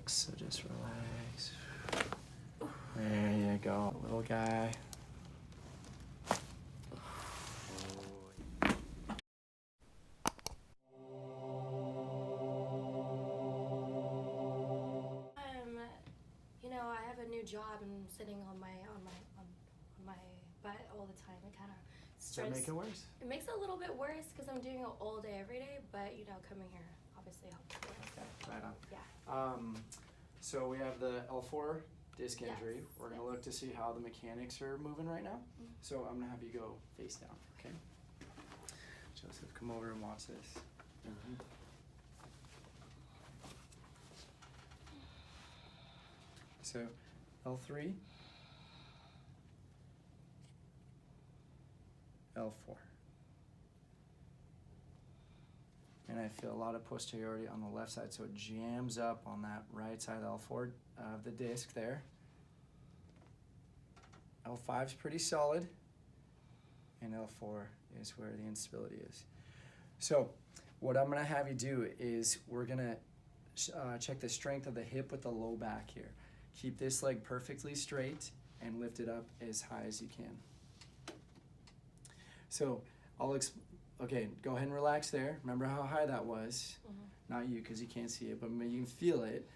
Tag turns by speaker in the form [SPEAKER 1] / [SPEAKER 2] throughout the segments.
[SPEAKER 1] clicks, so just relax. There you go, little guy.
[SPEAKER 2] You know, I have a new job and I'm sitting on my butt all the time. It kind of
[SPEAKER 1] Does that make it worse?
[SPEAKER 2] It makes it a little bit worse because I'm doing it all day, every day. But you know, coming here obviously helps.
[SPEAKER 1] Okay, right on.
[SPEAKER 2] Yeah.
[SPEAKER 1] So we have the L4 disc injury.
[SPEAKER 2] Yes,
[SPEAKER 1] We're gonna look to see how the mechanics are moving right now.
[SPEAKER 2] Mm-hmm.
[SPEAKER 1] So I'm gonna have you go face down, okay? Joseph, come over and watch this. So L3, L4. And I feel a lot of posteriority on the left side, so it jams up on that right side L4 of the disc there. L5 is pretty solid, and L4 is where the instability is. So what I'm gonna have you do is we're gonna check the strength of the hip with the low back here. Keep this leg perfectly straight and lift it up as high as you can. So okay, go ahead and relax there. Remember how high that was?
[SPEAKER 2] Mm-hmm.
[SPEAKER 1] Not you, because you can't see it, but you can feel it.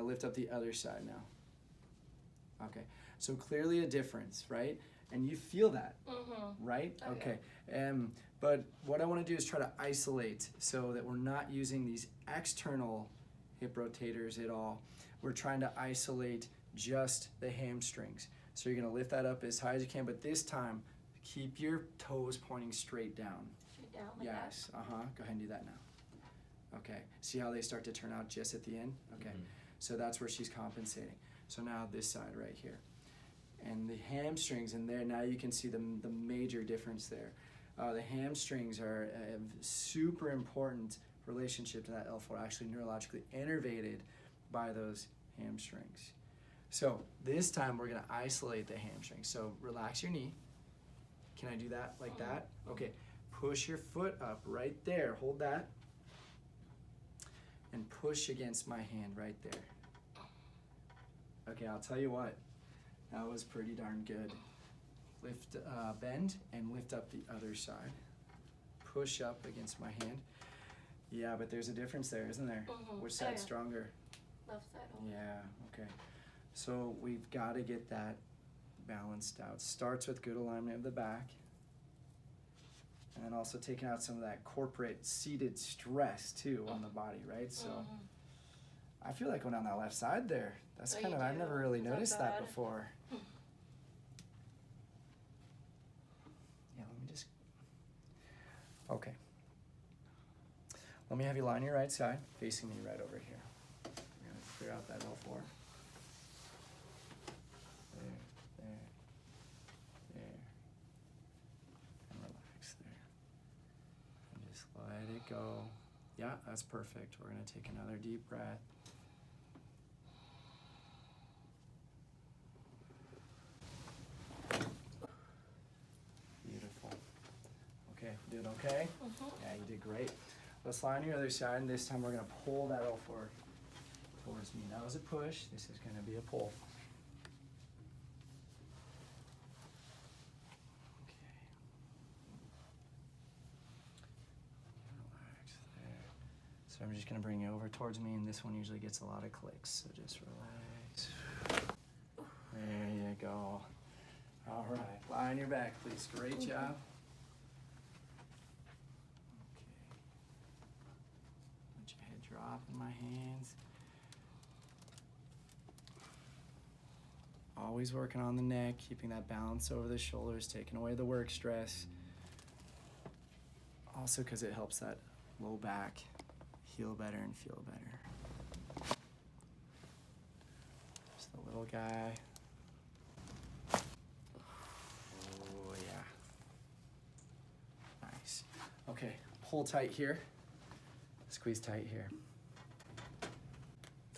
[SPEAKER 1] Lift up the other side now. Okay, so clearly a difference, right? And you feel that, right?
[SPEAKER 2] Oh,
[SPEAKER 1] okay. But what I want to do is try to isolate so that we're not using these external hip rotators at all. We're trying to isolate just the hamstrings. So you're going to lift that up as high as you can, but this time, keep your toes pointing straight down.
[SPEAKER 2] Straight down like
[SPEAKER 1] yes,
[SPEAKER 2] that?
[SPEAKER 1] Go ahead and do that now. Okay, see how they start to turn out just at the end? Okay, so that's where she's compensating. So now this side right here. And the hamstrings in there, now you can see the major difference there. The hamstrings are a super important relationship to that L4, actually neurologically innervated by those hamstrings. So this time we're gonna isolate the hamstrings. So relax your knee. Can I do that like that? Okay, push your foot up right there, hold that. And push against my hand right there. Okay, I'll tell you what, that was pretty darn good. Lift, bend, and lift up the other side. Push up against my hand. Yeah, but there's a difference there, isn't there? Which side's stronger?
[SPEAKER 2] Left side.
[SPEAKER 1] Yeah, okay. So we've got to get that balanced out. Starts with good alignment of the back. And then also taking out some of that corporate seated stress too on the body, right? So I feel like going on that left side there. That's kind of, I've never really noticed that before. Yeah, let me just, okay. Let me have you lie on your right side, facing me right over here. We're gonna clear out that L4. There. And relax there. And just let it go. Yeah, that's perfect. We're gonna take another deep breath. Beautiful. Okay, did okay? Yeah, you did great. Let's lie on your other side, and this time we're gonna pull that L4 towards me. That was a push, this is gonna be a pull. Okay. Relax there. So I'm just gonna bring you over towards me, and this one usually gets a lot of clicks, so just relax. There you go. All right, lie on your back, please. Great job. Let your head drop in my hands. Always working on the neck, keeping that balance over the shoulders, taking away the work stress. Also because it helps that low back heal better and feel better. Just a little guy. Oh yeah. Nice. Okay, pull tight here. Squeeze tight here.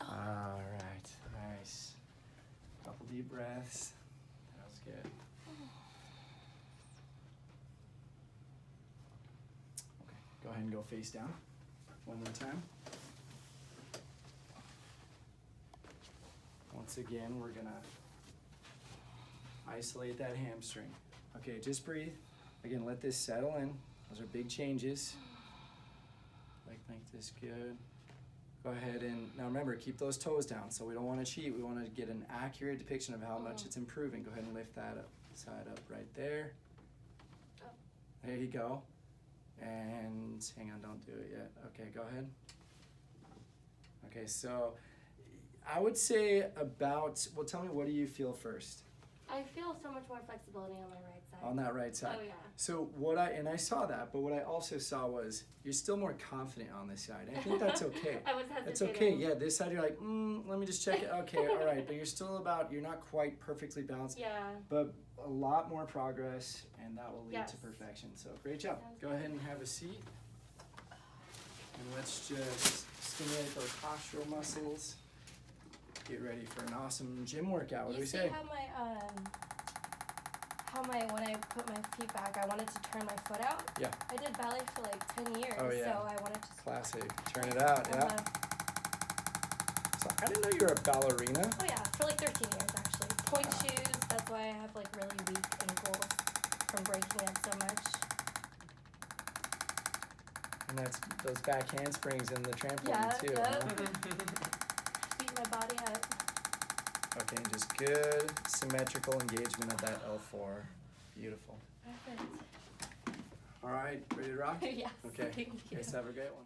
[SPEAKER 1] All right, nice. Couple deep breaths. That was good. Okay, go ahead and go face down. One more time. once again, we're gonna isolate that hamstring. Okay, just breathe. Again, let this settle in. Those are big changes. Like this, good. Go ahead and, now remember, keep those toes down. So we don't want to cheat. We want to get an accurate depiction of how much it's improving. Go ahead and lift that up, side up right there. There you go. And hang on, don't do it yet. Okay, go ahead. Okay, so I would say about, well, tell me, what do you feel first?
[SPEAKER 2] I feel so much more flexibility on my right side.
[SPEAKER 1] On that right side.
[SPEAKER 2] Oh, yeah.
[SPEAKER 1] So and I saw that, but what I also saw was you're still more confident on this side. And I think that's okay.
[SPEAKER 2] I was hesitating.
[SPEAKER 1] That's okay, yeah. This side you're like, let me just check it. Okay, all right. But you're still you're not quite perfectly balanced.
[SPEAKER 2] Yeah.
[SPEAKER 1] But a lot more progress, and that will lead to
[SPEAKER 2] Yes.
[SPEAKER 1] perfection. So great job.
[SPEAKER 2] Sounds
[SPEAKER 1] Go
[SPEAKER 2] good.
[SPEAKER 1] ahead and have a seat. And let's just stimulate those postural muscles. Get ready for an awesome gym workout. What do we say?
[SPEAKER 2] When I put my feet back, I wanted to turn my foot out.
[SPEAKER 1] Yeah.
[SPEAKER 2] I did ballet for like 10 years,
[SPEAKER 1] Oh, yeah.
[SPEAKER 2] so I wanted to.
[SPEAKER 1] Classic. Turn it out, yeah. So I didn't know you were a ballerina.
[SPEAKER 2] Oh yeah, for like 13 years actually. Point shoes, that's why I have like really weak ankles from breaking it so much.
[SPEAKER 1] And that's those back handsprings and the trampoline
[SPEAKER 2] Yeah,
[SPEAKER 1] too.
[SPEAKER 2] yep.
[SPEAKER 1] Huh?
[SPEAKER 2] Beat my body up.
[SPEAKER 1] Okay, and just good symmetrical engagement of that L4. Beautiful.
[SPEAKER 2] Perfect.
[SPEAKER 1] All right, ready to rock?
[SPEAKER 2] Yes.
[SPEAKER 1] Okay.
[SPEAKER 2] Thank you.
[SPEAKER 1] Guys, have a great one.